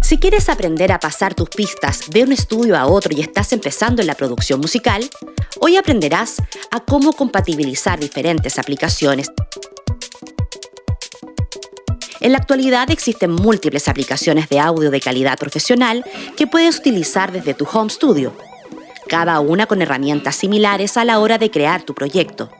Si quieres aprender a pasar tus pistas de un estudio a otro y estás empezando en la producción musical, hoy aprenderás a cómo compatibilizar diferentes aplicaciones. En la actualidad existen múltiples aplicaciones de audio de calidad profesional que puedes utilizar desde tu home studio, cada una con herramientas similares a la hora de crear tu proyecto.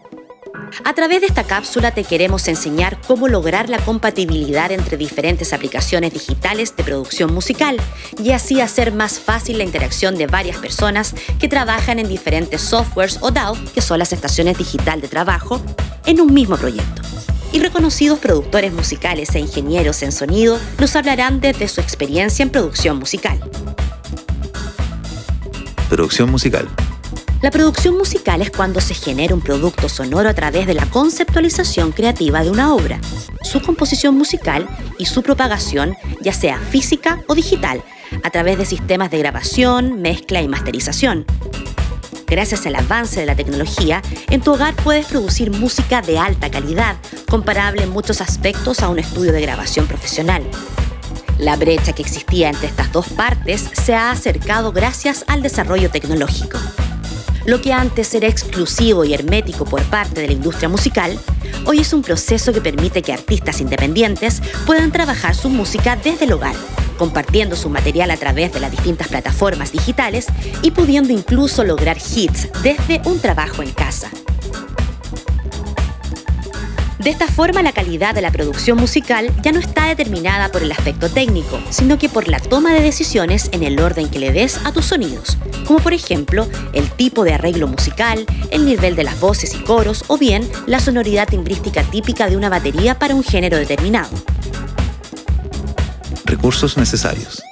A través de esta cápsula te queremos enseñar cómo lograr la compatibilidad entre diferentes aplicaciones digitales de producción musical y así hacer más fácil la interacción de varias personas que trabajan en diferentes softwares o DAW, que son las estaciones digital de trabajo, en un mismo proyecto. Y reconocidos productores musicales e ingenieros en sonido nos hablarán desde su experiencia en producción musical. Producción musical. La producción musical es cuando se genera un producto sonoro a través de la conceptualización creativa de una obra, su composición musical y su propagación, ya sea física o digital, a través de sistemas de grabación, mezcla y masterización. Gracias al avance de la tecnología, en tu hogar puedes producir música de alta calidad, comparable en muchos aspectos a un estudio de grabación profesional. La brecha que existía entre estas dos partes se ha acercado gracias al desarrollo tecnológico. Lo que antes era exclusivo y hermético por parte de la industria musical, hoy es un proceso que permite que artistas independientes puedan trabajar su música desde el hogar, compartiendo su material a través de las distintas plataformas digitales y pudiendo incluso lograr hits desde un trabajo en casa. De esta forma, la calidad de la producción musical ya no está determinada por el aspecto técnico, sino que por la toma de decisiones en el orden que le des a tus sonidos, como por ejemplo el tipo de arreglo musical, el nivel de las voces y coros o bien la sonoridad timbrística típica de una batería para un género determinado. Recursos necesarios.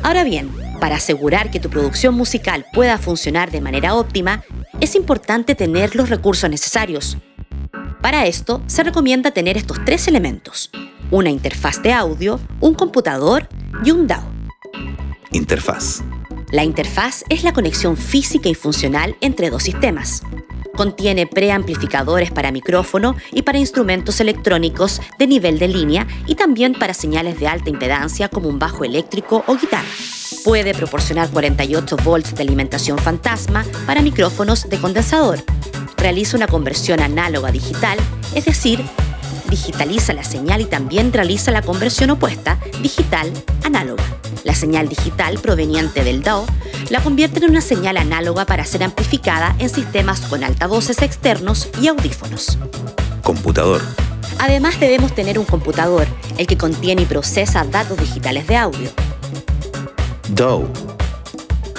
Ahora bien, para asegurar que tu producción musical pueda funcionar de manera óptima, es importante tener los recursos necesarios. Para esto, se recomienda tener estos tres elementos: una interfaz de audio, un computador y un DAW. Interfaz. La interfaz es la conexión física y funcional entre dos sistemas. Contiene preamplificadores para micrófono y para instrumentos electrónicos de nivel de línea y también para señales de alta impedancia como un bajo eléctrico o guitarra. Puede proporcionar 48 volts de alimentación fantasma para micrófonos de condensador. Realiza una conversión análoga a digital, es decir, digitaliza la señal y también realiza la conversión opuesta, digital-análoga. La señal digital proveniente del DAW la convierte en una señal análoga para ser amplificada en sistemas con altavoces externos y audífonos. Computador. Además, debemos tener un computador, el que contiene y procesa datos digitales de audio. DAW.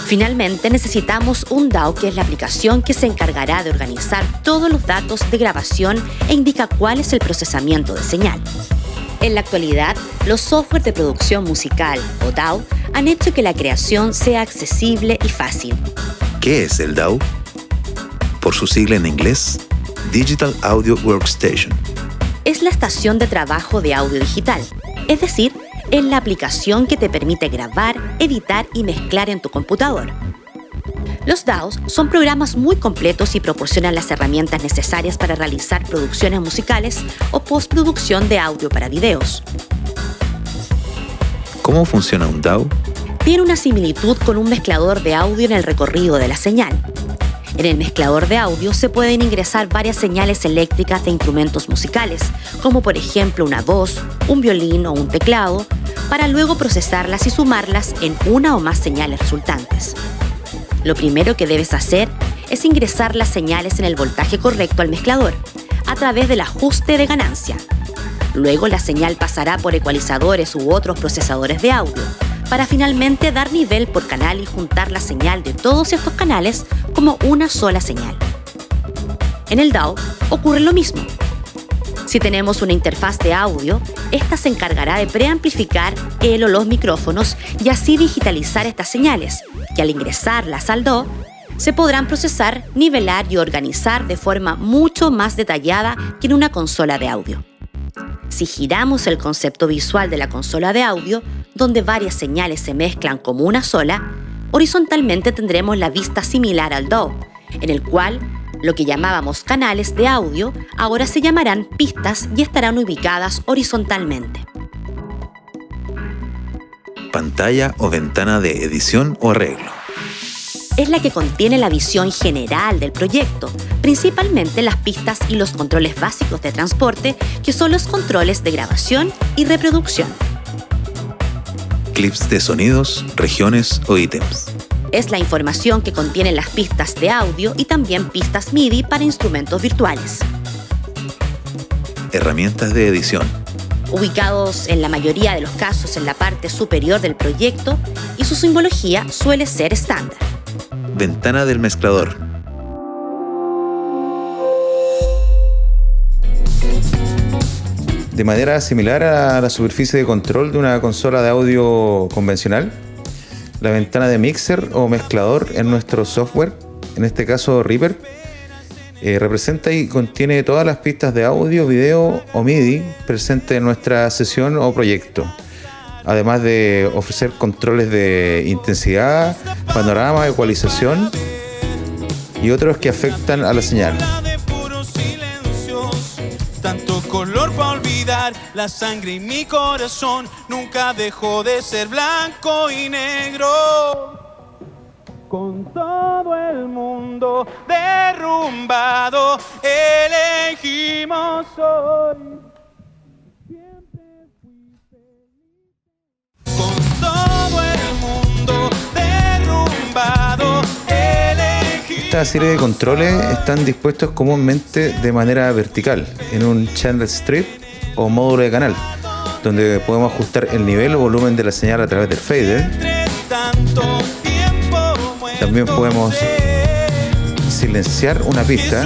Finalmente, necesitamos un DAW, que es la aplicación que se encargará de organizar todos los datos de grabación e indica cuál es el procesamiento de señal. En la actualidad, los software de producción musical, o DAW, han hecho que la creación sea accesible y fácil. ¿Qué es el DAW? Por su sigla en inglés, Digital Audio Workstation. Es la estación de trabajo de audio digital, es decir, es la aplicación que te permite grabar, editar y mezclar en tu computador. Los DAWs son programas muy completos y proporcionan las herramientas necesarias para realizar producciones musicales o postproducción de audio para videos. ¿Cómo funciona un DAW? Tiene una similitud con un mezclador de audio en el recorrido de la señal. En el mezclador de audio se pueden ingresar varias señales eléctricas de instrumentos musicales, como por ejemplo una voz, un violín o un teclado, para luego procesarlas y sumarlas en una o más señales resultantes. Lo primero que debes hacer es ingresar las señales en el voltaje correcto al mezclador, a través del ajuste de ganancia. Luego la señal pasará por ecualizadores u otros procesadores de audio, para finalmente dar nivel por canal y juntar la señal de todos estos canales como una sola señal. En el DAW ocurre lo mismo. Si tenemos una interfaz de audio, esta se encargará de preamplificar el o los micrófonos y así digitalizar estas señales, que al ingresarlas al DAW, se podrán procesar, nivelar y organizar de forma mucho más detallada que en una consola de audio. Si giramos el concepto visual de la consola de audio, donde varias señales se mezclan como una sola, horizontalmente tendremos la vista similar al DAW, en el cual lo que llamábamos canales de audio ahora se llamarán pistas y estarán ubicadas horizontalmente. pantalla o ventana de edición o arreglo. Es la que contiene la visión general del proyecto, principalmente las pistas y los controles básicos de transporte, que son los controles de grabación y reproducción. Clips de sonidos, regiones o ítems. Es la información que contienen las pistas de audio y también pistas MIDI para instrumentos virtuales. Herramientas de edición. Ubicados en la mayoría de los casos en la parte superior del proyecto, y su simbología suele ser estándar. Ventana del mezclador. De manera similar a la superficie de control de una consola de audio convencional, la ventana de mixer o mezclador en nuestro software, en este caso Reaper, representa y contiene todas las pistas de audio, video o MIDI presentes en nuestra sesión o proyecto, además de ofrecer controles de intensidad, panorama, ecualización y otros que afectan a la señal. Tanto color para olvidar la sangre y mi corazón nunca dejó de ser blanco y negro. Con todo el mundo derrumbado, elegimos hoy. Siempre fui feliz. Con todo el mundo derrumbado, elegimos. Esta serie de controles están dispuestos comúnmente de manera vertical, en un channel strip o módulo de canal, donde podemos ajustar el nivel o volumen de la señal a través del fader. También podemos silenciar una pista,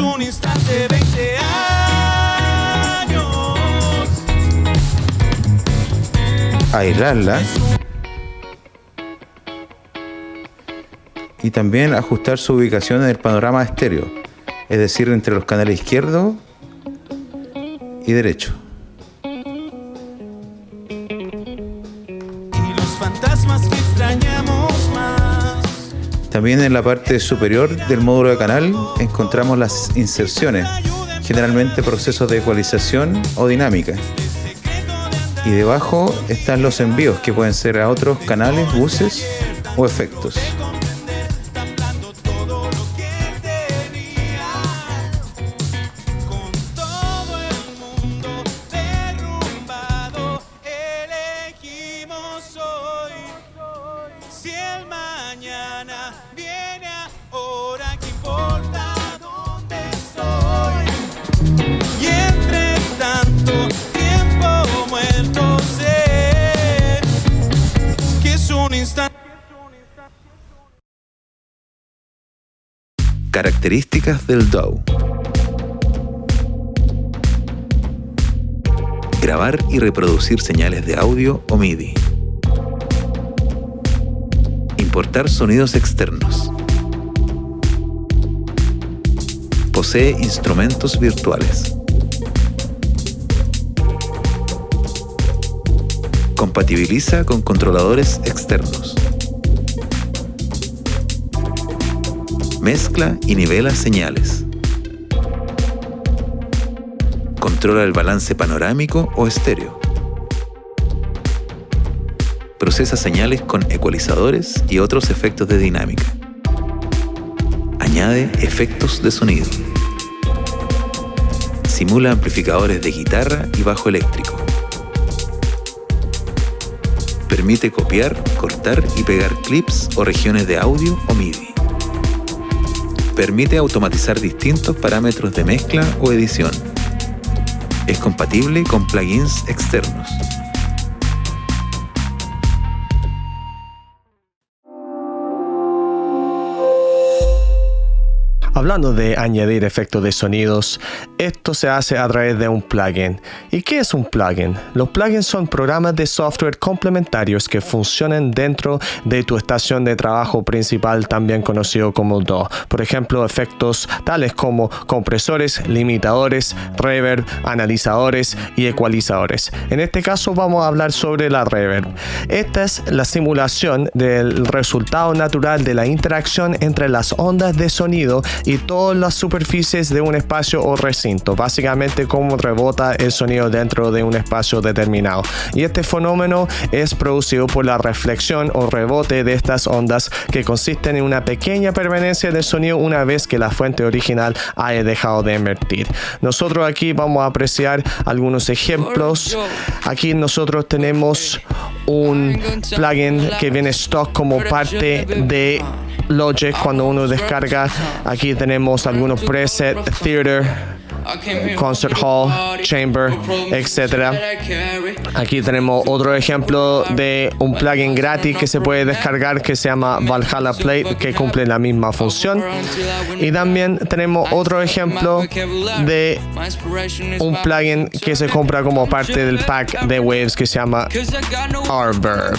aislarla y también ajustar su ubicación en el panorama estéreo, es decir, entre los canales izquierdo y derecho. Y los fantasmas que extrañamos más. También en la parte superior del módulo de canal encontramos las inserciones, generalmente procesos de ecualización o dinámica. Y debajo están los envíos, que pueden ser a otros canales, buses o efectos. Características del DAW. Grabar y reproducir señales de audio o MIDI. Importar sonidos externos. Posee instrumentos virtuales. Compatibiliza con controladores externos. Mezcla y nivela señales. Controla el balance panorámico o estéreo. Procesa señales con ecualizadores y otros efectos de dinámica. Añade efectos de sonido. Simula amplificadores de guitarra y bajo eléctrico. Permite copiar, cortar y pegar clips o regiones de audio o MIDI. Permite automatizar distintos parámetros de mezcla o edición. Es compatible con plugins externos. Hablando de añadir efectos de sonidos, esto se hace a través de un plugin. ¿Y qué es un plugin? Los plugins son programas de software complementarios que funcionan dentro de tu estación de trabajo principal, también conocido como DAW. Por ejemplo, efectos tales como compresores, limitadores, reverb, analizadores y ecualizadores. En este caso vamos a hablar sobre la reverb. Esta es la simulación del resultado natural de la interacción entre las ondas de sonido y todas las superficies de un espacio o recinto, básicamente cómo rebota el sonido dentro de un espacio determinado. Y este fenómeno es producido por la reflexión o rebote de estas ondas, que consisten en una pequeña permanencia del sonido una vez que la fuente original haya dejado de emitir. Nosotros aquí vamos a apreciar algunos ejemplos. Aquí nosotros tenemos un plugin que viene stock como parte de Logic cuando uno descarga. Aquí tenemos algunos presets, Theater, Concert Hall, Chamber, etc. Aquí tenemos otro ejemplo de un plugin gratis que se puede descargar que se llama Valhalla Plate, que cumple la misma función. Y también tenemos otro ejemplo de un plugin que se compra como parte del pack de Waves que se llama Reverb.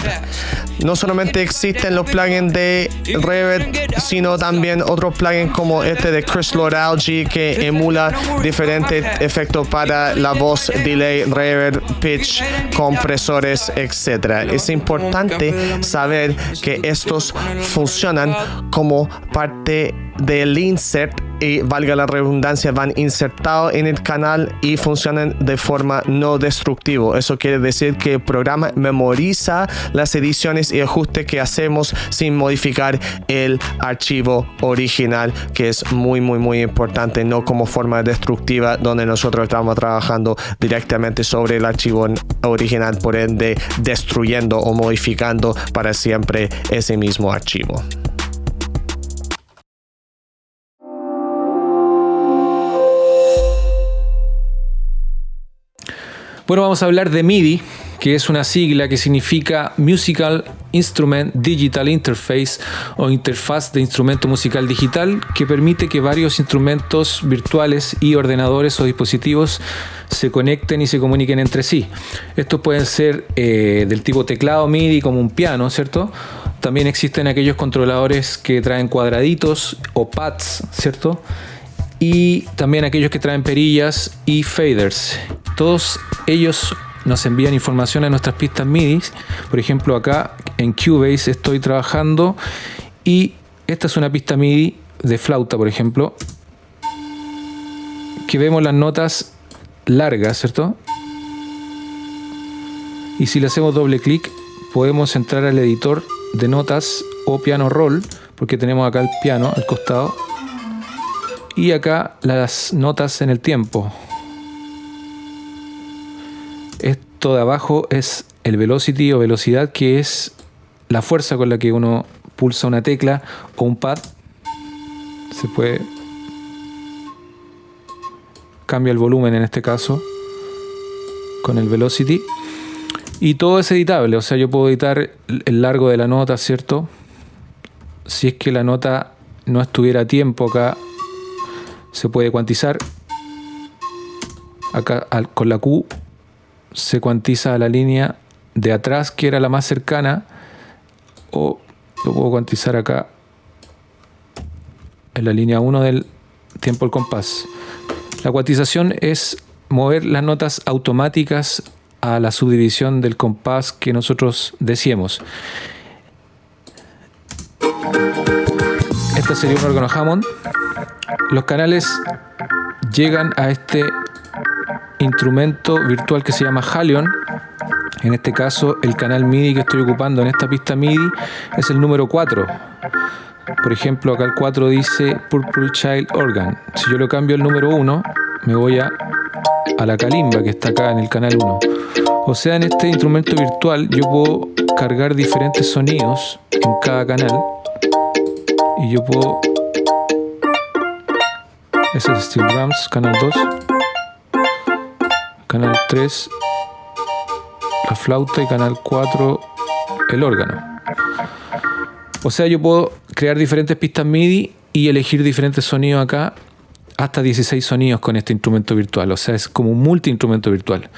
No solamente existen los plugins de Reverb, sino también otros plugins como este de Chris Lord-Alge, que emula diferentes efectos para la voz, delay, reverb, pitch, compresores, etc. Es importante saber que estos funcionan como parte del insert y, valga la redundancia, van insertados en el canal y funcionan de forma no destructiva. Eso quiere decir que el programa memoriza las ediciones y ajustes que hacemos sin modificar el archivo original, que es muy importante, no como forma destructiva donde nosotros estamos trabajando directamente sobre el archivo original, por ende destruyendo o modificando para siempre ese mismo archivo. Bueno, vamos a hablar de MIDI, que es una sigla que significa Musical Instrument Digital Interface, o interfaz de instrumento musical digital, que permite que varios instrumentos virtuales y ordenadores o dispositivos se conecten y se comuniquen entre sí. Estos pueden ser del tipo teclado MIDI, como un piano, ¿cierto? También existen aquellos controladores que traen cuadraditos o pads, ¿cierto? Y también aquellos que traen perillas y faders. Todos ellos nos envían información a nuestras pistas MIDI. Por ejemplo, acá en Cubase estoy trabajando y esta es una pista MIDI de flauta, por ejemplo, que vemos las notas largas, ¿cierto? Y si le hacemos doble clic, podemos entrar al editor de notas o piano roll, porque tenemos acá el piano al costado y acá las notas en el tiempo. Esto de abajo es el velocity o velocidad, que es la fuerza con la que uno pulsa una tecla o un pad. Se puede cambia el volumen en este caso con el velocity, y todo es editable. O sea, yo puedo editar el largo de la nota, ¿cierto? Si es que la nota no estuviera a tiempo, acá se puede cuantizar. Acá con la Q se cuantiza la línea de atrás, que era la más cercana, o lo puedo cuantizar acá en la línea 1 del tiempo del compás. La cuantización es mover las notas automáticas a la subdivisión del compás que nosotros deseemos. Este sería un órgano Hammond. Los canales llegan a este instrumento virtual que se llama Halion. En este caso, el canal MIDI que estoy ocupando en esta pista MIDI es el número 4. Por ejemplo, acá el 4 dice Purple Child Organ. Si yo lo cambio al número 1, me voy a la calimba que está acá en el canal 1. O sea, en este instrumento virtual yo puedo cargar diferentes sonidos en cada canal. Y yo puedo... Ese es Steel Drums, canal 2. Canal 3, la flauta, y canal 4, el órgano. O sea, yo puedo crear diferentes pistas MIDI y elegir diferentes sonidos acá, hasta 16 sonidos con este instrumento virtual. O sea, es como un multi-instrumento virtual.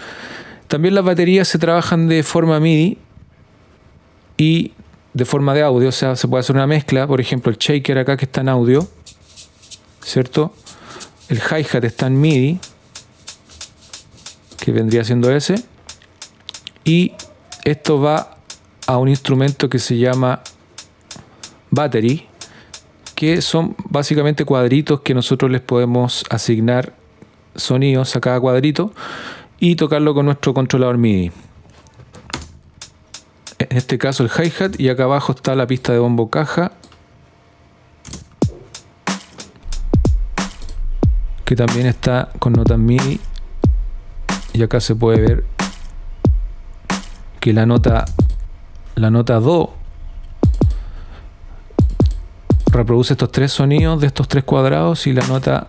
También las baterías se trabajan de forma MIDI y de forma de audio. O sea, se puede hacer una mezcla. Por ejemplo, el shaker acá que está en audio, ¿cierto? El hi-hat está en MIDI, que vendría siendo ese. Y esto va a un instrumento que se llama battery, que son básicamente cuadritos que nosotros les podemos asignar sonidos a cada cuadrito y tocarlo con nuestro controlador MIDI. En este caso el hi-hat, y acá abajo está la pista de bombo caja, que también está con notas MIDI, y acá se puede ver que la nota Do reproduce estos tres sonidos de estos tres cuadrados, y la nota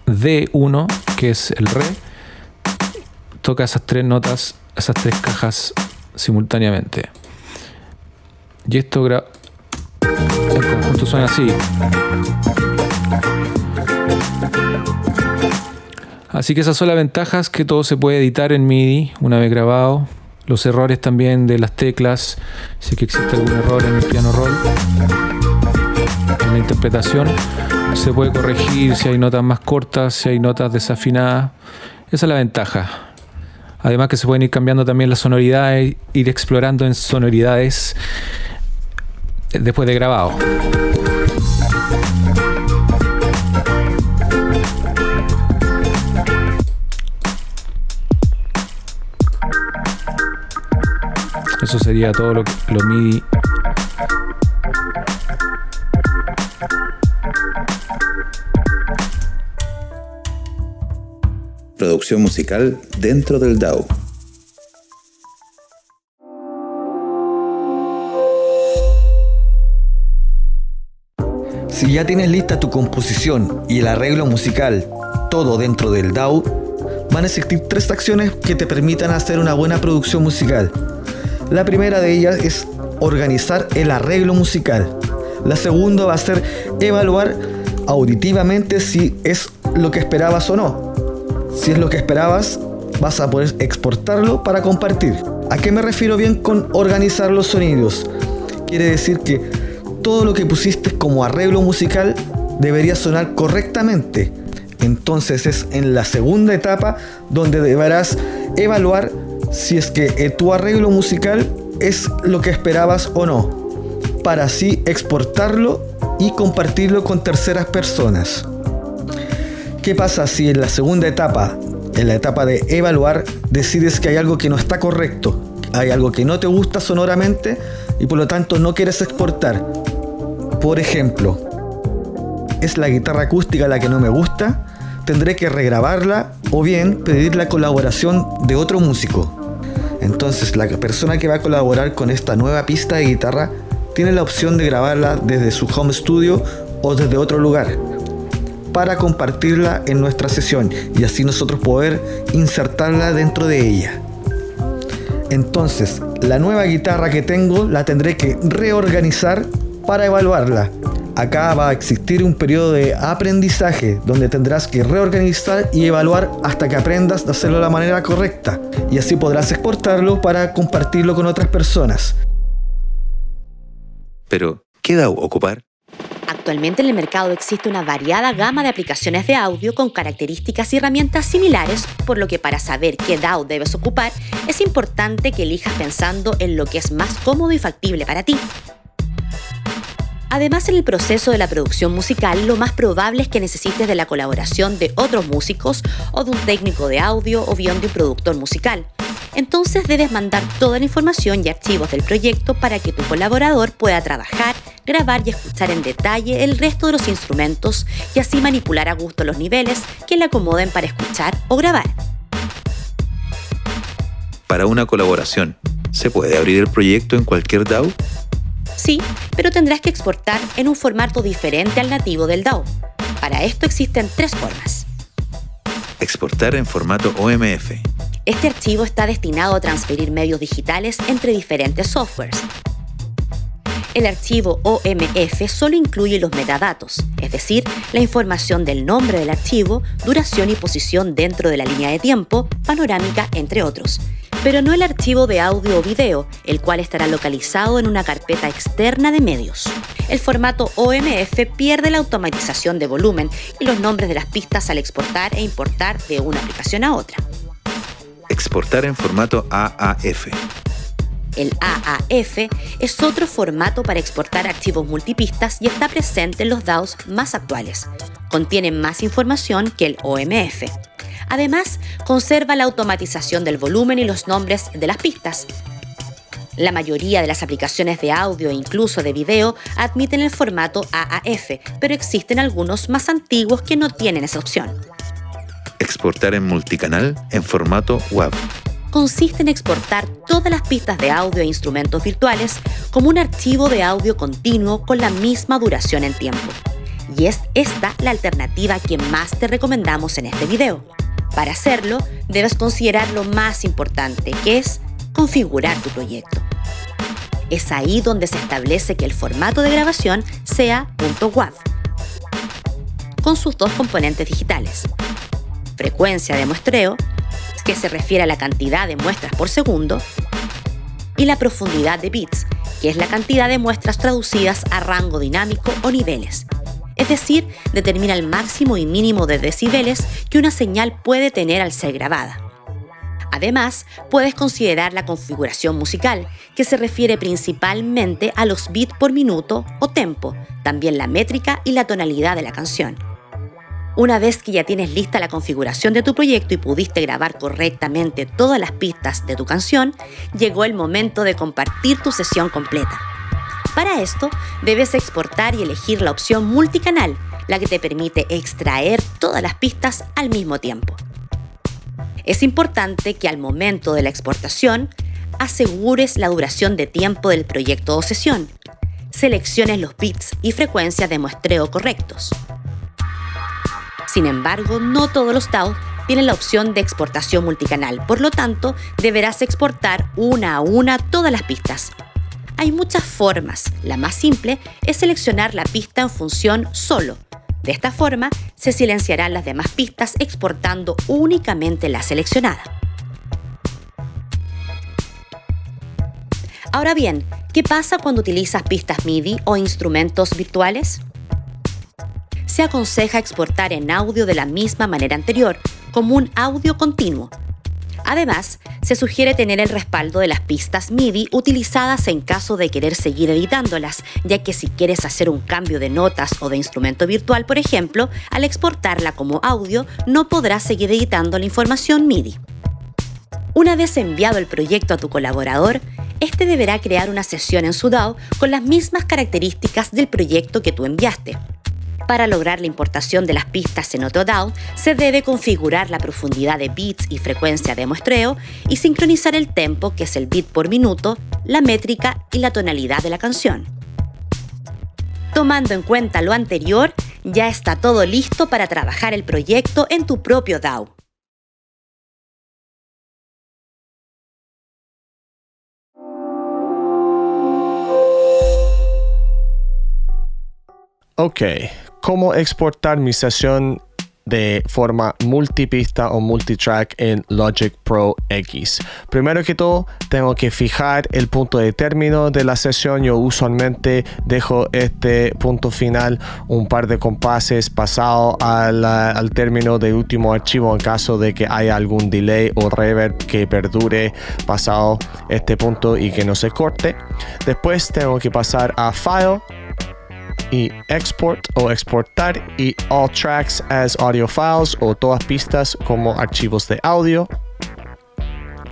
D1, que es el re, toca esas tres notas, esas tres cajas simultáneamente. Y esto en conjunto suena así. Así que esas son las ventajas, que todo se puede editar en MIDI una vez grabado. Los errores también de las teclas, si que existe algún error en el piano roll, en la interpretación, se puede corregir si hay notas más cortas, si hay notas desafinadas. Esa es la ventaja. Además que se pueden ir cambiando también las sonoridades, ir explorando en sonoridades después de grabado. Eso sería todo lo MIDI. Producción musical dentro del DAW. Si ya tienes lista tu composición y el arreglo musical, todo dentro del DAW, van a existir 3 acciones que te permitan hacer una buena producción musical. La primera de ellas es organizar el arreglo musical. La segunda va a ser evaluar auditivamente si es lo que esperabas o no. Si es lo que esperabas, vas a poder exportarlo para compartir. ¿A qué me refiero bien con organizar los sonidos? Quiere decir que todo lo que pusiste como arreglo musical debería sonar correctamente. Entonces es en la segunda etapa donde deberás evaluar si es que tu arreglo musical es lo que esperabas o no, para así exportarlo y compartirlo con terceras personas. ¿Qué pasa si en la segunda etapa, en la etapa de evaluar, decides que hay algo que no está correcto, hay algo que no te gusta sonoramente y por lo tanto no quieres exportar? Por ejemplo, ¿es la guitarra acústica la que no me gusta? Tendré que regrabarla o bien pedir la colaboración de otro músico. Entonces la persona que va a colaborar con esta nueva pista de guitarra tiene la opción de grabarla desde su home studio o desde otro lugar para compartirla en nuestra sesión y así nosotros poder insertarla dentro de ella. Entonces, la nueva guitarra que tengo la tendré que reorganizar para evaluarla. Acá va a existir un periodo de aprendizaje donde tendrás que reorganizar y evaluar hasta que aprendas a hacerlo de la manera correcta y así podrás exportarlo para compartirlo con otras personas. Pero, ¿qué DAW ocupar? Actualmente en el mercado existe una variada gama de aplicaciones de audio con características y herramientas similares, por lo que para saber qué DAW debes ocupar, es importante que elijas pensando en lo que es más cómodo y factible para ti. Además, en el proceso de la producción musical, lo más probable es que necesites de la colaboración de otros músicos o de un técnico de audio o bien de un productor musical. Entonces debes mandar toda la información y archivos del proyecto para que tu colaborador pueda trabajar, grabar y escuchar en detalle el resto de los instrumentos y así manipular a gusto los niveles que le acomoden para escuchar o grabar. Para una colaboración, ¿se puede abrir el proyecto en cualquier DAW? Sí, pero tendrás que exportar en un formato diferente al nativo del DAW. Para esto existen 3 formas. Exportar en formato OMF. Este archivo está destinado a transferir medios digitales entre diferentes softwares. El archivo OMF solo incluye los metadatos, es decir, la información del nombre del archivo, duración y posición dentro de la línea de tiempo, panorámica, entre otros, pero no el archivo de audio o video, el cual estará localizado en una carpeta externa de medios. El formato OMF pierde la automatización de volumen y los nombres de las pistas al exportar e importar de una aplicación a otra. Exportar en formato AAF. El AAF es otro formato para exportar archivos multipistas y está presente en los DAWs más actuales. Contiene más información que el OMF. Además, conserva la automatización del volumen y los nombres de las pistas. La mayoría de las aplicaciones de audio e incluso de video admiten el formato AAF, pero existen algunos más antiguos que no tienen esa opción. Exportar en multicanal en formato WAV. Consiste en exportar todas las pistas de audio e instrumentos virtuales como un archivo de audio continuo con la misma duración en tiempo. Y es esta la alternativa que más te recomendamos en este video. Para hacerlo, debes considerar lo más importante, que es configurar tu proyecto. Es ahí donde se establece que el formato de grabación sea .wav, con sus dos componentes digitales. Frecuencia de muestreo, que se refiere a la cantidad de muestras por segundo, y la profundidad de bits, que es la cantidad de muestras traducidas a rango dinámico o niveles. Es decir, determina el máximo y mínimo de decibeles que una señal puede tener al ser grabada. Además, puedes considerar la configuración musical, que se refiere principalmente a los bits por minuto o tempo, también la métrica y la tonalidad de la canción. Una vez que ya tienes lista la configuración de tu proyecto y pudiste grabar correctamente todas las pistas de tu canción, llegó el momento de compartir tu sesión completa. Para esto, debes exportar y elegir la opción multicanal, la que te permite extraer todas las pistas al mismo tiempo. Es importante que al momento de la exportación, asegures la duración de tiempo del proyecto o sesión. Selecciones los bits y frecuencias de muestreo correctos. Sin embargo, no todos los DAWs tienen la opción de exportación multicanal, por lo tanto, deberás exportar una a una todas las pistas. Hay muchas formas. La más simple es seleccionar la pista en función solo. De esta forma, se silenciarán las demás pistas exportando únicamente la seleccionada. Ahora bien, ¿qué pasa cuando utilizas pistas MIDI o instrumentos virtuales? Se aconseja exportar en audio de la misma manera anterior, como un audio continuo. Además, se sugiere tener el respaldo de las pistas MIDI utilizadas en caso de querer seguir editándolas, ya que si quieres hacer un cambio de notas o de instrumento virtual, por ejemplo, al exportarla como audio, no podrás seguir editando la información MIDI. Una vez enviado el proyecto a tu colaborador, este deberá crear una sesión en su DAW con las mismas características del proyecto que tú enviaste. Para lograr la importación de las pistas en otro DAW, se debe configurar la profundidad de bits y frecuencia de muestreo y sincronizar el tempo, que es el bit por minuto, la métrica y la tonalidad de la canción. Tomando en cuenta lo anterior, ya está todo listo para trabajar el proyecto en tu propio DAW. Ok, ¿cómo exportar mi sesión de forma multipista o multitrack en Logic Pro X? Primero que todo, tengo que fijar el punto de término de la sesión. Yo usualmente dejo este punto final un par de compases pasado al término del último archivo en caso de que haya algún delay o reverb que perdure pasado este punto y que no se corte. Después tengo que pasar a File y Export o exportar y All Tracks as Audio Files o todas pistas como archivos de audio.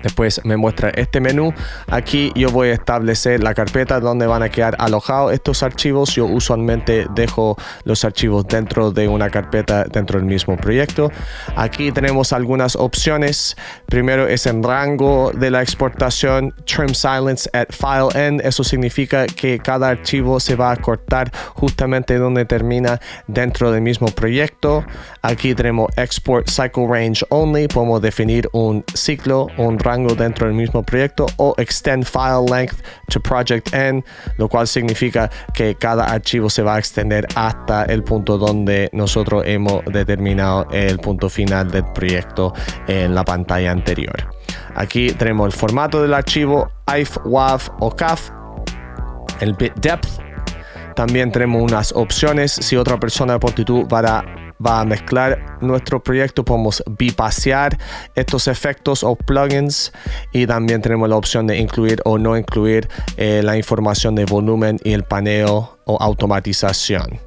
Después me muestra este menú. Aquí yo voy a establecer la carpeta donde van a quedar alojados estos archivos. Yo usualmente dejo los archivos dentro de una carpeta dentro del mismo proyecto. Aquí tenemos algunas opciones. Primero es en rango de la exportación, Trim Silence at File End. Eso significa que cada archivo se va a cortar justamente donde termina dentro del mismo proyecto. Aquí tenemos Export Cycle Range Only. Podemos definir un ciclo, un rango dentro del mismo proyecto, o Extend File Length to Project End, lo cual significa que cada archivo se va a extender hasta el punto donde nosotros hemos determinado el punto final del proyecto en la pantalla anterior. Aquí tenemos el formato del archivo, IF, WAV o CAF, el bit depth. También tenemos unas opciones si otra persona por tú va a va a mezclar nuestro proyecto. Podemos bypassear estos efectos o plugins, y también tenemos la opción de incluir o no incluir la información de volumen y el paneo o automatización.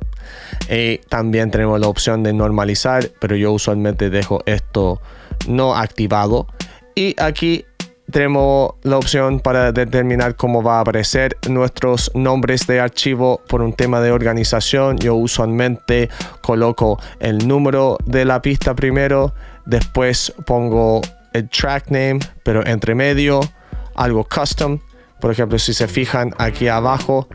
Y también tenemos la opción de normalizar, pero yo usualmente dejo esto no activado. Y aquí tenemos la opción para determinar cómo va a aparecer nuestros nombres de archivo por un tema de organización. Yo usualmente coloco el número de la pista primero, después pongo el track name, pero entre medio algo custom. Por ejemplo, si se fijan aquí abajo,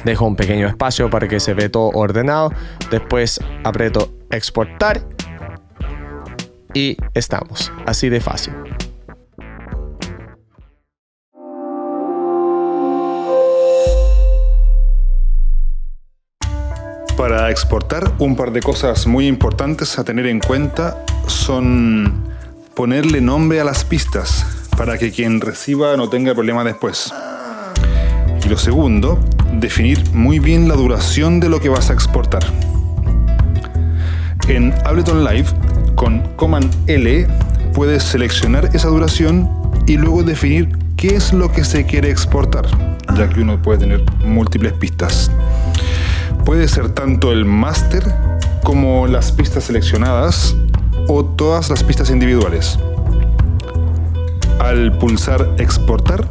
dejo un pequeño espacio para que se vea todo ordenado. Después aprieto exportar y estamos. Así de fácil. Para exportar, un par de cosas muy importantes a tener en cuenta son ponerle nombre a las pistas para que quien reciba no tenga problema después. Y lo segundo, definir muy bien la duración de lo que vas a exportar. En Ableton Live, con Command L, puedes seleccionar esa duración y luego definir qué es lo que se quiere exportar, ya que uno puede tener múltiples pistas. Puede ser tanto el máster como las pistas seleccionadas o todas las pistas individuales. Al pulsar exportar,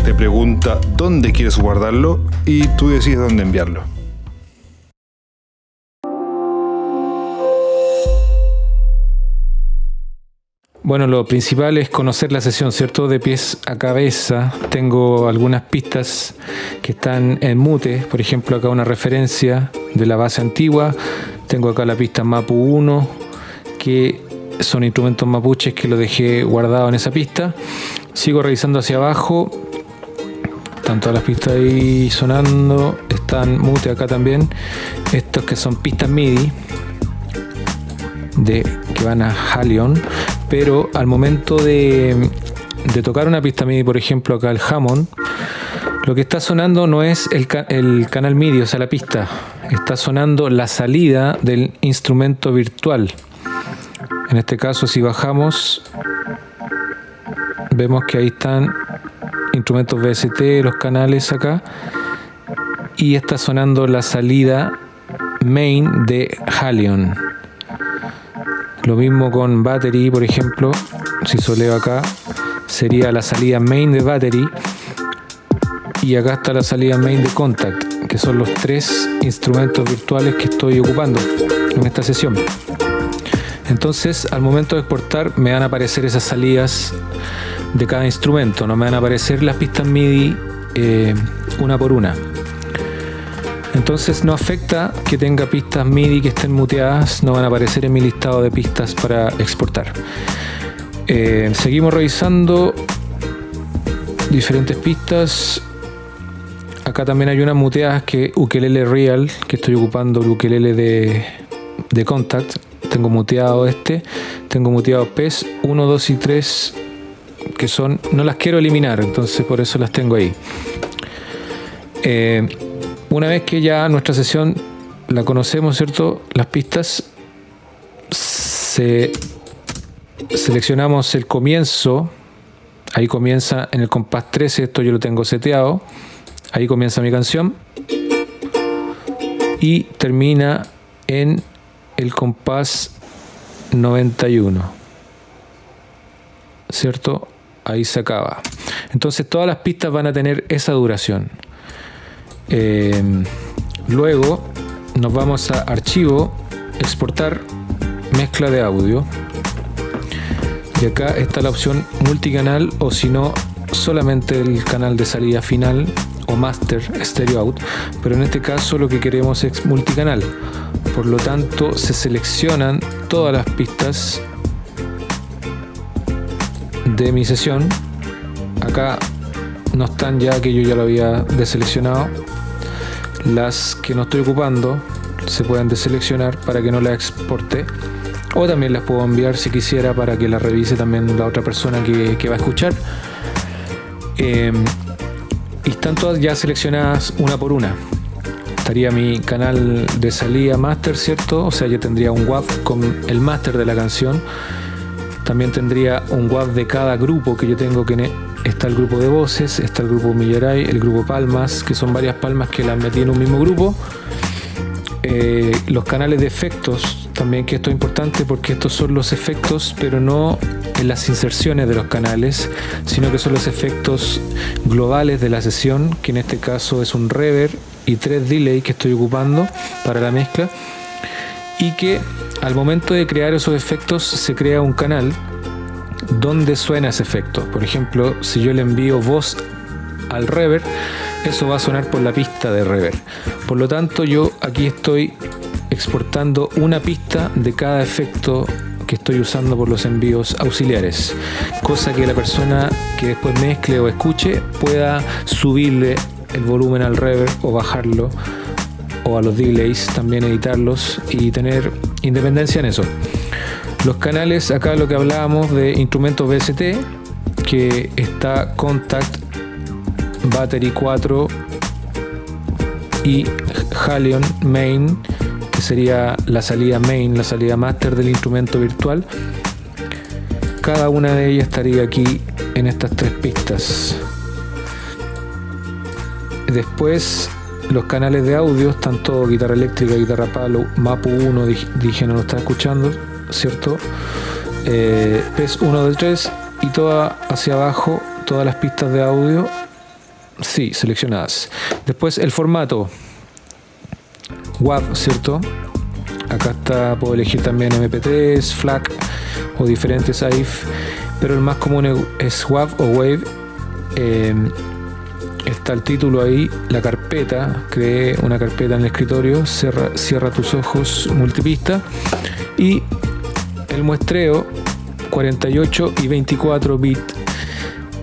te pregunta dónde quieres guardarlo y tú decides dónde enviarlo. Bueno, lo principal es conocer la sesión, ¿cierto? De pies a cabeza. Tengo algunas pistas que están en mute. Por ejemplo, acá una referencia de la base antigua. Tengo acá la pista Mapu 1, que son instrumentos mapuches que lo dejé guardado en esa pista. Sigo revisando hacia abajo. Están todas las pistas ahí sonando. Están mute acá también. Estos que son pistas MIDI que van a Halion. Pero al momento de tocar una pista MIDI, por ejemplo acá el Hammond, lo que está sonando no es el canal MIDI, o sea la pista, está sonando la salida del instrumento virtual. En este caso, si bajamos, vemos que ahí están instrumentos VST, los canales acá, y está sonando la salida main de Halion. Lo mismo con Battery, por ejemplo. Si soleo acá, sería la salida main de Battery. Y acá está la salida main de Contact, que son los tres instrumentos virtuales que estoy ocupando en esta sesión. Entonces, al momento de exportar, me van a aparecer esas salidas de cada instrumento. No me van a aparecer las pistas MIDI una por una. Entonces no afecta que tenga pistas MIDI que estén muteadas, no van a aparecer en mi listado de pistas para exportar. Seguimos revisando diferentes pistas. Acá también hay unas muteadas que Ukelele Real, que estoy ocupando el ukelele de Contact. Tengo muteado tengo muteado PES 1, 2 y 3, que son, no las quiero eliminar, entonces por eso las tengo ahí. Una vez que ya nuestra sesión la conocemos, ¿cierto? Las pistas, seleccionamos el comienzo. Ahí comienza en el compás 13, esto yo lo tengo seteado. Ahí comienza mi canción. Y termina en el compás 91. ¿Cierto? Ahí se acaba. Entonces todas las pistas van a tener esa duración. Luego nos vamos a archivo, exportar, mezcla de audio, y acá está la opción multicanal, o si no solamente el canal de salida final o master stereo out, pero en este caso lo que queremos es multicanal. Por lo tanto, se seleccionan todas las pistas de mi sesión. Acá no están ya, que yo ya lo había deseleccionado. Las que no estoy ocupando se pueden deseleccionar para que no las exporte, o también las puedo enviar si quisiera para que las revise también la otra persona que va a escuchar. Y están todas ya seleccionadas una por una. estaría mi canal de salida master, ¿cierto? O sea, yo tendría un WAV con el master de la canción. También tendría un WAV de cada grupo que yo tengo, que está el grupo de voces, está el grupo Millaray, el grupo Palmas, que son varias palmas que las metí en un mismo grupo. Los canales de efectos también, que esto es importante porque estos son los efectos, pero no en las inserciones de los canales, sino que son los efectos globales de la sesión, que en este caso es un reverb y 3 delay que estoy ocupando para la mezcla, y que al momento de crear esos efectos se crea un canal donde suena ese efecto. Por ejemplo, si yo le envío voz al reverb, eso va a sonar por la pista de reverb. Por lo tanto, yo aquí estoy exportando una pista de cada efecto que estoy usando por los envíos auxiliares, cosa que la persona que después mezcle o escuche pueda subirle el volumen al reverb o bajarlo, o a los delays también editarlos y tener independencia en eso. Los canales, acá lo que hablábamos de instrumentos VST, que está Contact, Battery 4 y Halion Main, que sería la salida main, la salida master del instrumento virtual. Cada una de ellas estaría aquí en estas 3 pistas. Después los canales de audio están todos: guitarra eléctrica, guitarra palo, Mapu 1, dije no lo está escuchando, ¿cierto? PES 1, 2, 3 y toda hacia abajo, todas las pistas de audio, sí, seleccionadas. Después el formato WAV, ¿cierto? Acá está, puedo elegir también MP3, FLAC o diferentes AIF, pero el más común es WAV o WAVE. Está el título ahí, la carpeta, creé una carpeta en el escritorio, cierra tus ojos, multipista, y el muestreo 48 y 24 bits,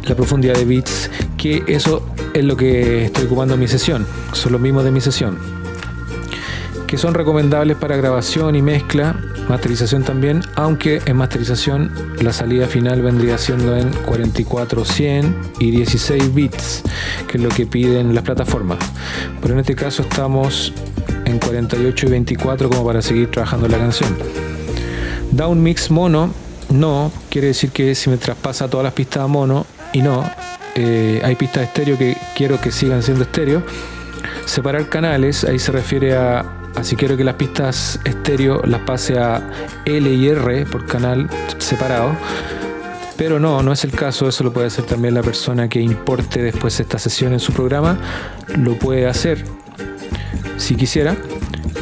la profundidad de bits, que eso es lo que estoy ocupando en mi sesión, son los mismos de mi sesión, que son recomendables para grabación y mezcla, masterización también, aunque en masterización la salida final vendría siendo en 44, 100 y 16 bits, que es lo que piden las plataformas, pero en este caso estamos en 48 y 24 como para seguir trabajando la canción. Down mix mono, no, quiere decir que si me traspasa todas las pistas a mono, y no, hay pistas de estéreo que quiero que sigan siendo estéreo. Separar canales, ahí se refiere a si quiero que las pistas estéreo las pase a L y R por canal separado, pero no es el caso. Eso lo puede hacer también la persona que importe después esta sesión en su programa, lo puede hacer si quisiera.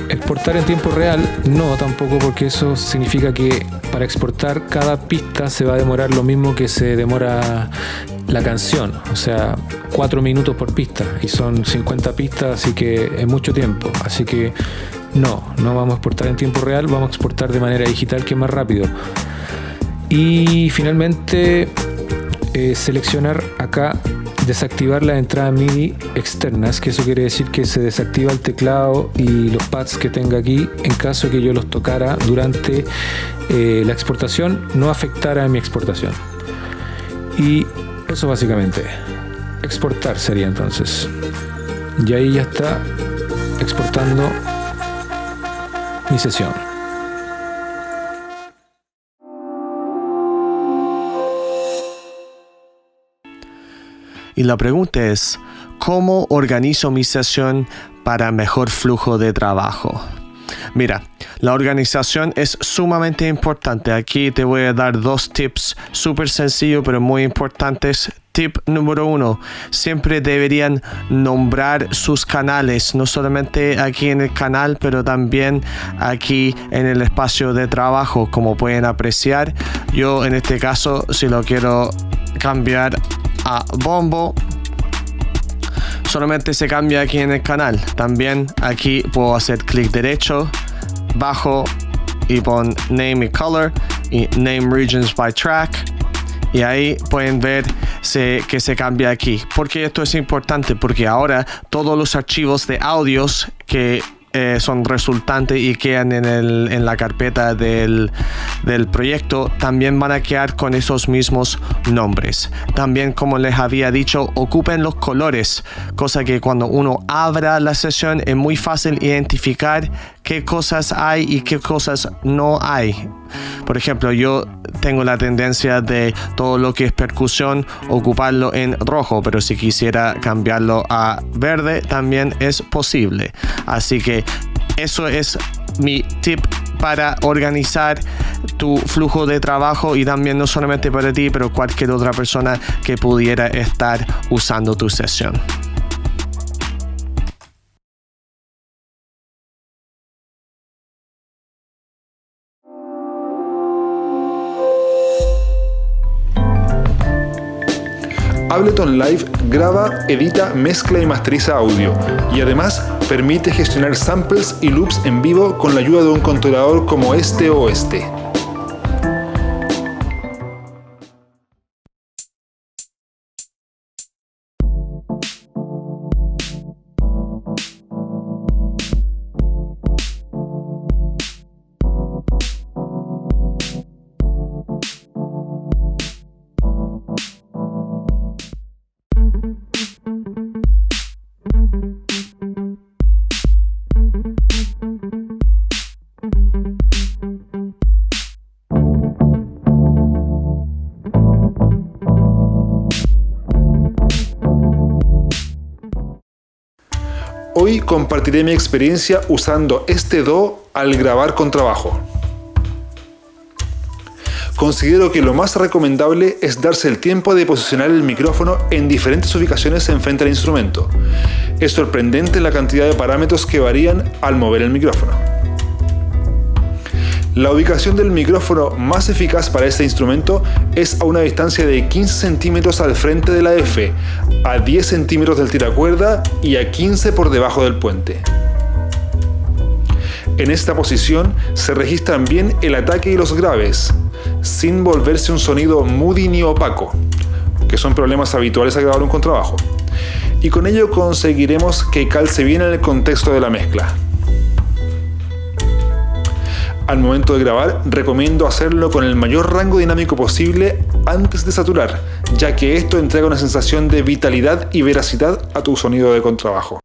Exportar en tiempo real, no tampoco, porque eso significa que para exportar cada pista se va a demorar lo mismo que se demora la canción, o sea, 4 minutos por pista, y son 50 pistas, así que es mucho tiempo. Así que no vamos a exportar en tiempo real, vamos a exportar de manera digital, que es más rápido. Y finalmente seleccionar acá desactivar las entradas MIDI externas, que eso quiere decir que se desactiva el teclado y los pads que tenga aquí en caso que yo los tocara durante la exportación, no afectara en mi exportación. Y eso básicamente, exportar sería entonces. Y ahí ya está exportando mi sesión. Y la pregunta es, ¿cómo organizo mi sesión para mejor flujo de trabajo? Mira, la organización es sumamente importante. Aquí te voy a dar 2 tips súper sencillos pero muy importantes. Tip número 1, siempre deberían nombrar sus canales, no solamente aquí en el canal, pero también aquí en el espacio de trabajo. Como pueden apreciar, yo en este caso, si lo quiero cambiar a bombo, solamente se cambia aquí en el canal. También aquí puedo hacer clic derecho, bajo y pon name y color y name regions by track, y ahí pueden ver que se cambia aquí. Porque esto es importante, porque ahora todos los archivos de audios que son resultantes y quedan en la carpeta del proyecto, también van a quedar con esos mismos nombres. También, como les había dicho, ocupen los colores, cosa que cuando uno abra la sesión es muy fácil identificar qué cosas hay y qué cosas no hay. Por ejemplo, yo tengo la tendencia de todo lo que es percusión ocuparlo en rojo, pero si quisiera cambiarlo a verde también es posible. Así que eso es mi tip para organizar tu flujo de trabajo, y también no solamente para ti, pero cualquier otra persona que pudiera estar usando tu sesión. Ableton Live graba, edita, mezcla y masteriza audio, y además permite gestionar samples y loops en vivo con la ayuda de un controlador como este o este. Hoy compartiré mi experiencia usando este DAW al grabar con trabajo. Considero que lo más recomendable es darse el tiempo de posicionar el micrófono en diferentes ubicaciones enfrente al instrumento. Es sorprendente la cantidad de parámetros que varían al mover el micrófono. La ubicación del micrófono más eficaz para este instrumento es a una distancia de 15 centímetros al frente de la F, a 10 centímetros del tiracuerda y a 15 por debajo del puente. En esta posición se registran bien el ataque y los graves, sin volverse un sonido moody ni opaco, que son problemas habituales al grabar un contrabajo, y con ello conseguiremos que calce bien en el contexto de la mezcla. Al momento de grabar, recomiendo hacerlo con el mayor rango dinámico posible antes de saturar, ya que esto entrega una sensación de vitalidad y veracidad a tu sonido de contrabajo.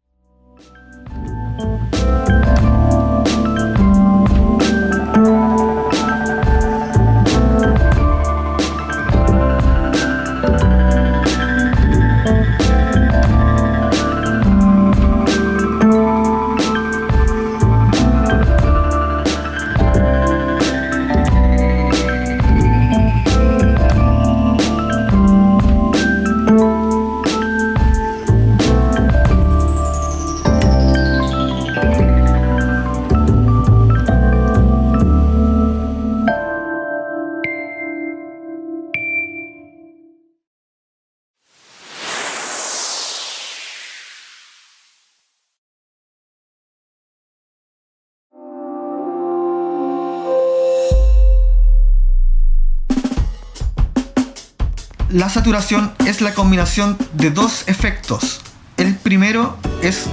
La saturación es la combinación de dos efectos. El primero es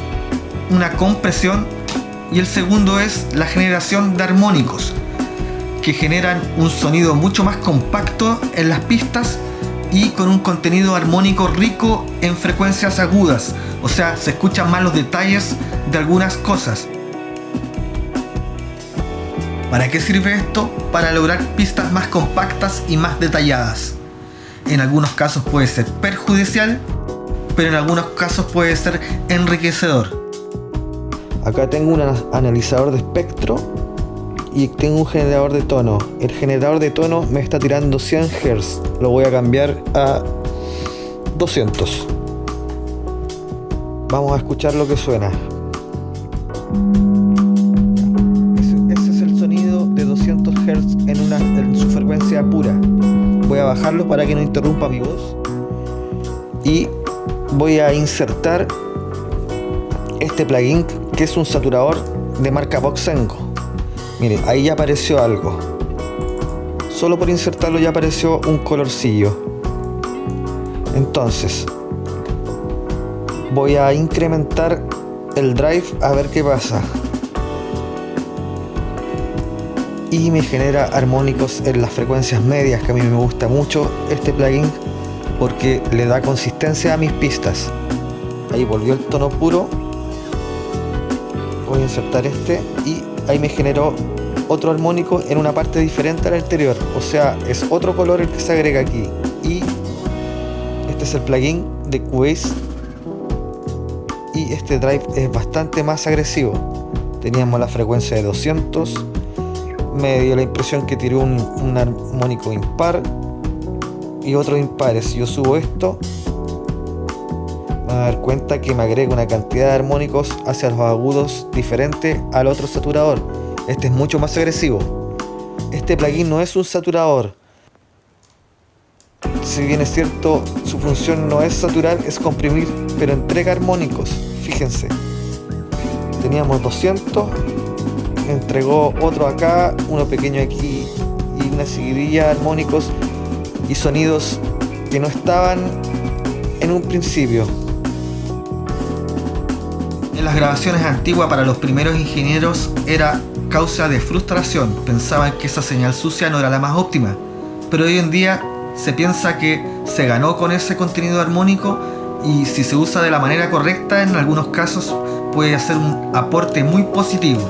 una compresión y el segundo es la generación de armónicos, que generan un sonido mucho más compacto en las pistas y con un contenido armónico rico en frecuencias agudas, o sea, se escuchan más los detalles de algunas cosas. ¿Para qué sirve esto? Para lograr pistas más compactas y más detalladas. En algunos casos puede ser perjudicial, pero en algunos casos puede ser enriquecedor. Acá tengo un analizador de espectro y tengo un generador de tono. El generador de tono me está tirando 100 Hz. Lo voy a cambiar a 200. Vamos a escuchar lo que suena. Ese es el sonido de 200 Hz en su frecuencia pura. Voy a bajarlo para que no interrumpa mi voz. Y voy a insertar este plugin que es un saturador de marca Voxengo. Miren, ahí ya apareció algo. Solo por insertarlo ya apareció un colorcillo. Entonces voy a incrementar el drive a ver qué pasa. y me genera armónicos en las frecuencias medias, que a mí me gusta mucho este plugin porque le da consistencia a mis pistas. Ahí volvió el tono puro. Voy a insertar este y ahí me generó otro armónico en una parte diferente al anterior, o sea, es otro color el que se agrega aquí. Y este es el plugin de Cubase y este drive es bastante más agresivo. Teníamos la frecuencia de 200, me dio la impresión que tiró un armónico impar y otro impares. Si yo subo esto, me voy a dar cuenta que me agrega una cantidad de armónicos hacia los agudos diferente al otro saturador. Este es mucho más agresivo. Este plugin no es un saturador. Si bien es cierto, su función no es saturar, es comprimir, pero entrega armónicos. Fíjense. Teníamos 200, entregó otro acá, uno pequeño aquí y una seguidilla de armónicos y sonidos que no estaban en un principio. En las grabaciones antiguas, para los primeros ingenieros era causa de frustración. Pensaban que esa señal sucia no era la más óptima, pero hoy en día se piensa que se ganó con ese contenido armónico y si se usa de la manera correcta, en algunos casos puede hacer un aporte muy positivo.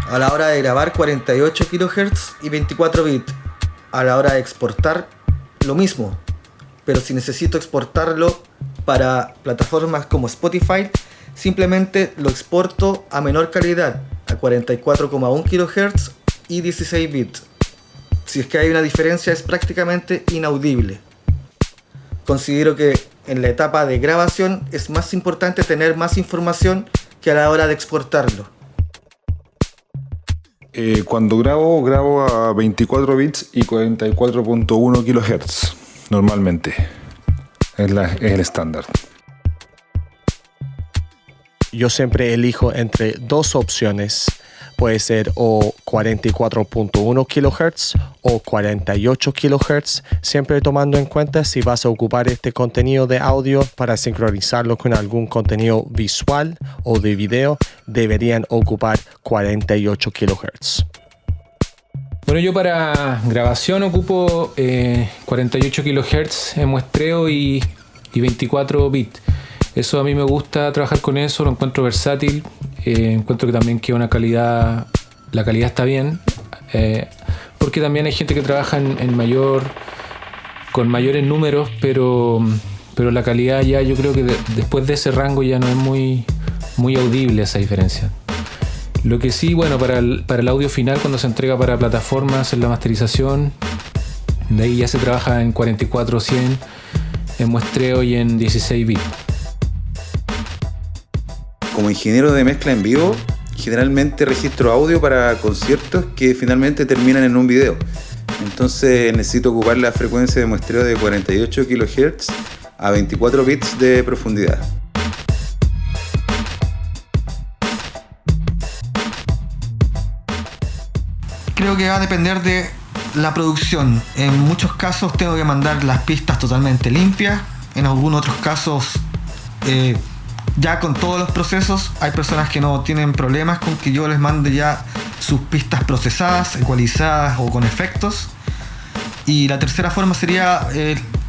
A la hora de grabar 48 kHz y 24 bits. A la hora de exportar, lo mismo. Pero si necesito exportarlo para plataformas como Spotify, simplemente lo exporto a menor calidad, a 44,1 kHz y 16 bits. Si es que hay una diferencia, es prácticamente inaudible. Considero que en la etapa de grabación es más importante tener más información que a la hora de exportarlo. Cuando grabo a 24 bits y 44.1 kHz normalmente. Es el estándar. Yo siempre elijo entre dos opciones. Puede ser o 44.1 kHz o 48 kHz, siempre tomando en cuenta si vas a ocupar este contenido de audio para sincronizarlo con algún contenido visual o de video, deberían ocupar 48 kHz. Bueno, yo para grabación ocupo 48 kHz en muestreo y 24 bits. Eso a mí me gusta trabajar con eso, lo encuentro versátil, encuentro que también que la calidad está bien, porque también hay gente que trabaja con mayores números, pero la calidad ya yo creo que después de ese rango ya no es muy audible esa diferencia. Lo que sí, bueno, para el audio final, cuando se entrega para plataformas en la masterización, de ahí ya se trabaja en 44-100, en muestreo y en 16 bits. Como ingeniero de mezcla en vivo, generalmente registro audio para conciertos que finalmente terminan en un video. Entonces necesito ocupar la frecuencia de muestreo de 48 kHz a 24 bits de profundidad. Creo que va a depender de la producción. En muchos casos tengo que mandar las pistas totalmente limpias. En algunos otros casos ya con todos los procesos. Hay personas que no tienen problemas con que yo les mande ya sus pistas procesadas, ecualizadas o con efectos. Y la tercera forma sería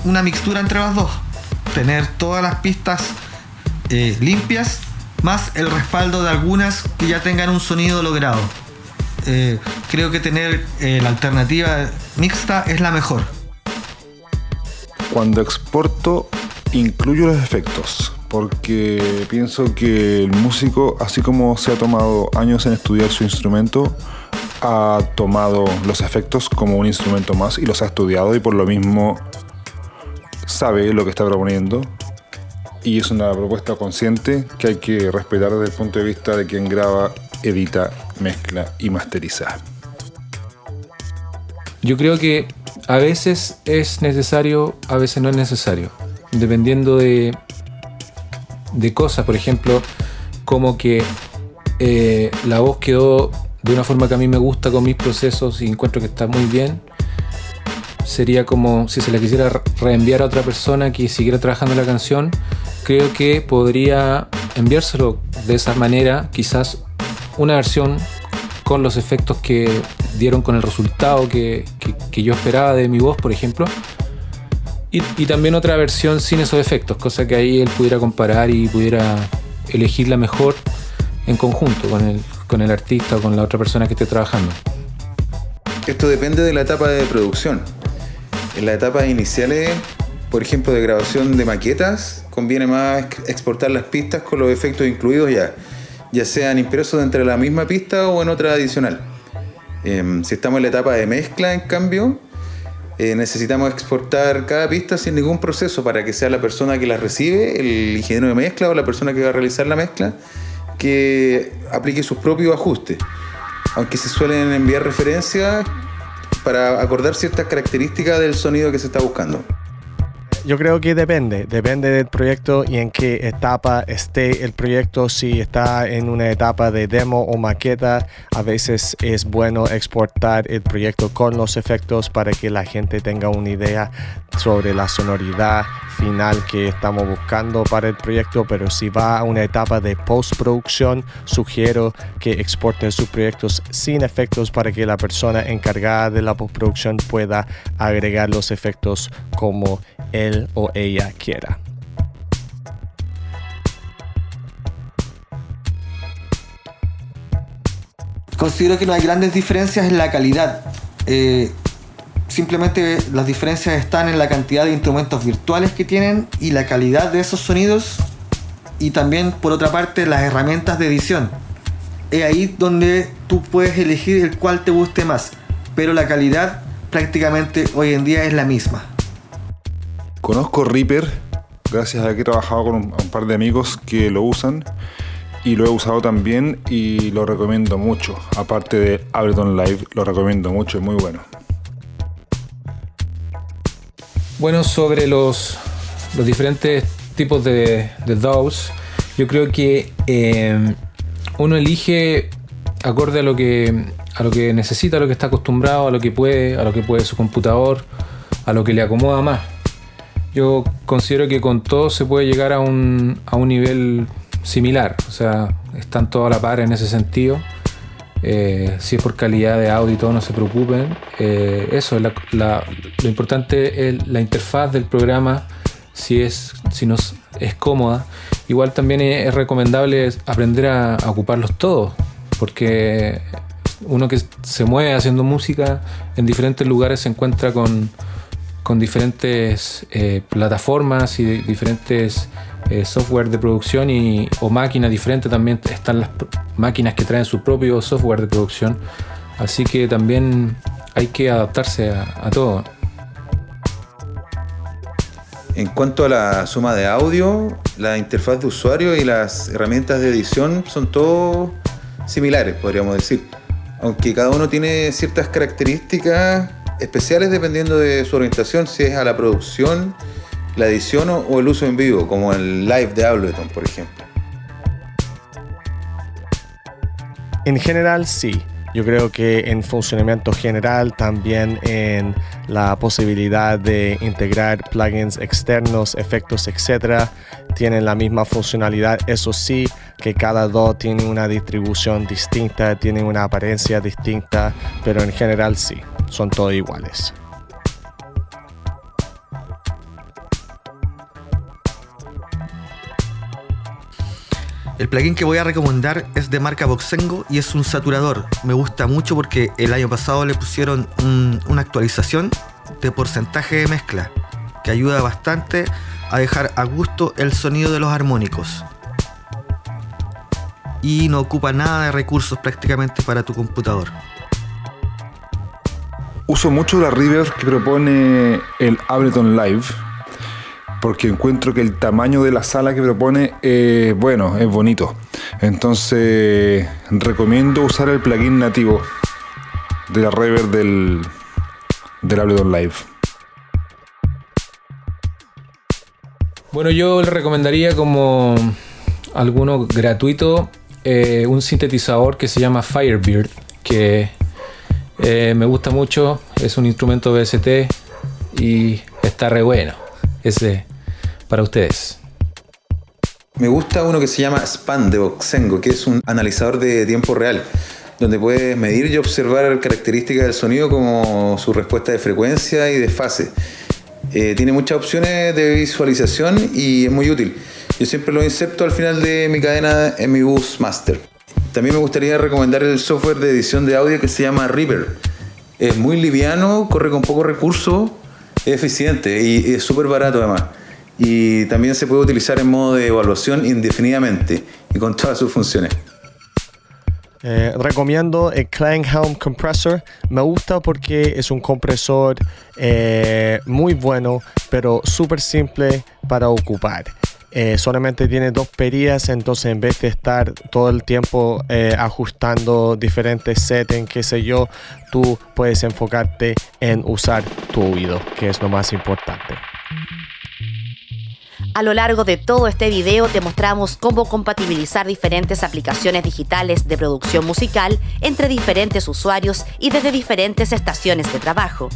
una mixtura entre las dos. Tener todas las pistas limpias, más el respaldo de algunas que ya tengan un sonido logrado. Creo que tener la alternativa mixta es la mejor. Cuando exporto, incluyo los efectos, porque pienso que el músico, así como se ha tomado años en estudiar su instrumento, ha tomado los efectos como un instrumento más y los ha estudiado y por lo mismo sabe lo que está proponiendo. Y es una propuesta consciente que hay que respetar desde el punto de vista de quien graba, edita, mezcla y masteriza. Yo creo que a veces es necesario, a veces no es necesario, dependiendo de cosas. Por ejemplo, como que la voz quedó de una forma que a mí me gusta con mis procesos y encuentro que está muy bien. sería como si se la quisiera reenviar a otra persona que siguiera trabajando la canción. Creo que podría enviárselo de esa manera, quizás una versión con los efectos que dieron con el resultado que yo esperaba de mi voz, por ejemplo, y también otra versión sin esos efectos, cosa que ahí él pudiera comparar y pudiera elegir la mejor en conjunto con el artista o con la otra persona que esté trabajando. Esto depende de la etapa de producción. En las etapas iniciales, por ejemplo, de grabación de maquetas, conviene más exportar las pistas con los efectos incluidos ya sean impresos entre la misma pista o en otra adicional. Si estamos en la etapa de mezcla, en cambio, necesitamos exportar cada pista sin ningún proceso para que sea la persona que la recibe, el ingeniero de mezcla o la persona que va a realizar la mezcla, que aplique sus propios ajustes. Aunque se suelen enviar referencias para acordar ciertas características del sonido que se está buscando. Yo creo que depende del proyecto y en qué etapa esté el proyecto. Si está en una etapa de demo o maqueta, a veces es bueno exportar el proyecto con los efectos para que la gente tenga una idea sobre la sonoridad final que estamos buscando para el proyecto. Pero si va a una etapa de postproducción, sugiero que exporten sus proyectos sin efectos para que la persona encargada de la postproducción pueda agregar los efectos como él o ella quiera. Considero que no hay grandes diferencias en la calidad. Simplemente las diferencias están en la cantidad de instrumentos virtuales que tienen y la calidad de esos sonidos, y también, por otra parte, las herramientas de edición. Es ahí donde tú puedes elegir el cual te guste más, pero la calidad prácticamente hoy en día es la misma. Conozco Reaper gracias a que he trabajado con un par de amigos que lo usan, y lo he usado también y lo recomiendo mucho. Aparte de Ableton Live, lo recomiendo mucho, es muy bueno. Bueno, sobre los diferentes tipos de DAWs, yo creo que uno elige acorde a lo que necesita, a lo que está acostumbrado, a lo que puede su computador, a lo que le acomoda más. Yo considero que con todo se puede llegar a un nivel similar, o sea, están todos a la par en ese sentido. Si es por calidad de audio y todo, no se preocupen. Eso, lo importante es la interfaz del programa, si nos es cómoda. Igual también es recomendable aprender a ocuparlos todos, porque uno que se mueve haciendo música en diferentes lugares se encuentra con diferentes plataformas y diferentes software de producción o máquinas diferentes. También están las máquinas que traen su propio software de producción, así que también hay que adaptarse a todo. En cuanto a la suma de audio, la interfaz de usuario y las herramientas de edición son todos similares, podríamos decir, aunque cada uno tiene ciertas características especiales dependiendo de su orientación, si es a la producción, la edición o el uso en vivo, como el live de Ableton, por ejemplo. En general, sí. Yo creo que en funcionamiento general, también en la posibilidad de integrar plugins externos, efectos, etc., tienen la misma funcionalidad. Eso sí, que cada DAW tiene una distribución distinta, tiene una apariencia distinta, pero en general sí, son todos iguales. El plugin que voy a recomendar es de marca Voxengo y es un saturador. Me gusta mucho porque el año pasado le pusieron una actualización de porcentaje de mezcla que ayuda bastante a dejar a gusto el sonido de los armónicos. Y no ocupa nada de recursos prácticamente para tu computador. Uso mucho la reverb que propone el Ableton Live, porque encuentro que el tamaño de la sala que propone es bonito. Entonces recomiendo usar el plugin nativo de la reverb del Ableton Live. Bueno, yo le recomendaría como alguno gratuito un sintetizador que se llama Firebird, que me gusta mucho. Es un instrumento VST y está re bueno. Ese para ustedes. Me gusta uno que se llama Span de Voxengo, que es un analizador de tiempo real, donde puedes medir y observar características del sonido como su respuesta de frecuencia y de fase. Tiene muchas opciones de visualización y es muy útil. Yo siempre lo inserto al final de mi cadena en mi bus master. También me gustaría recomendar el software de edición de audio que se llama Reaper. Es muy liviano, corre con pocos recursos, es eficiente y es súper barato además. Y también se puede utilizar en modo de evaluación indefinidamente y con todas sus funciones. Recomiendo el Klanghelm Compressor. Me gusta porque es un compresor muy bueno, pero súper simple para ocupar. Solamente tiene 2 perillas, entonces en vez de estar todo el tiempo ajustando diferentes settings, qué sé yo, tú puedes enfocarte en usar tu oído, que es lo más importante. A lo largo de todo este video te mostramos cómo compatibilizar diferentes aplicaciones digitales de producción musical entre diferentes usuarios y desde diferentes estaciones de trabajo.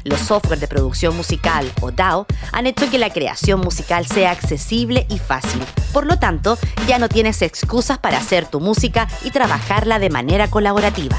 Los software de producción musical, o DAW, han hecho que la creación musical sea accesible y fácil. Por lo tanto, ya no tienes excusas para hacer tu música y trabajarla de manera colaborativa.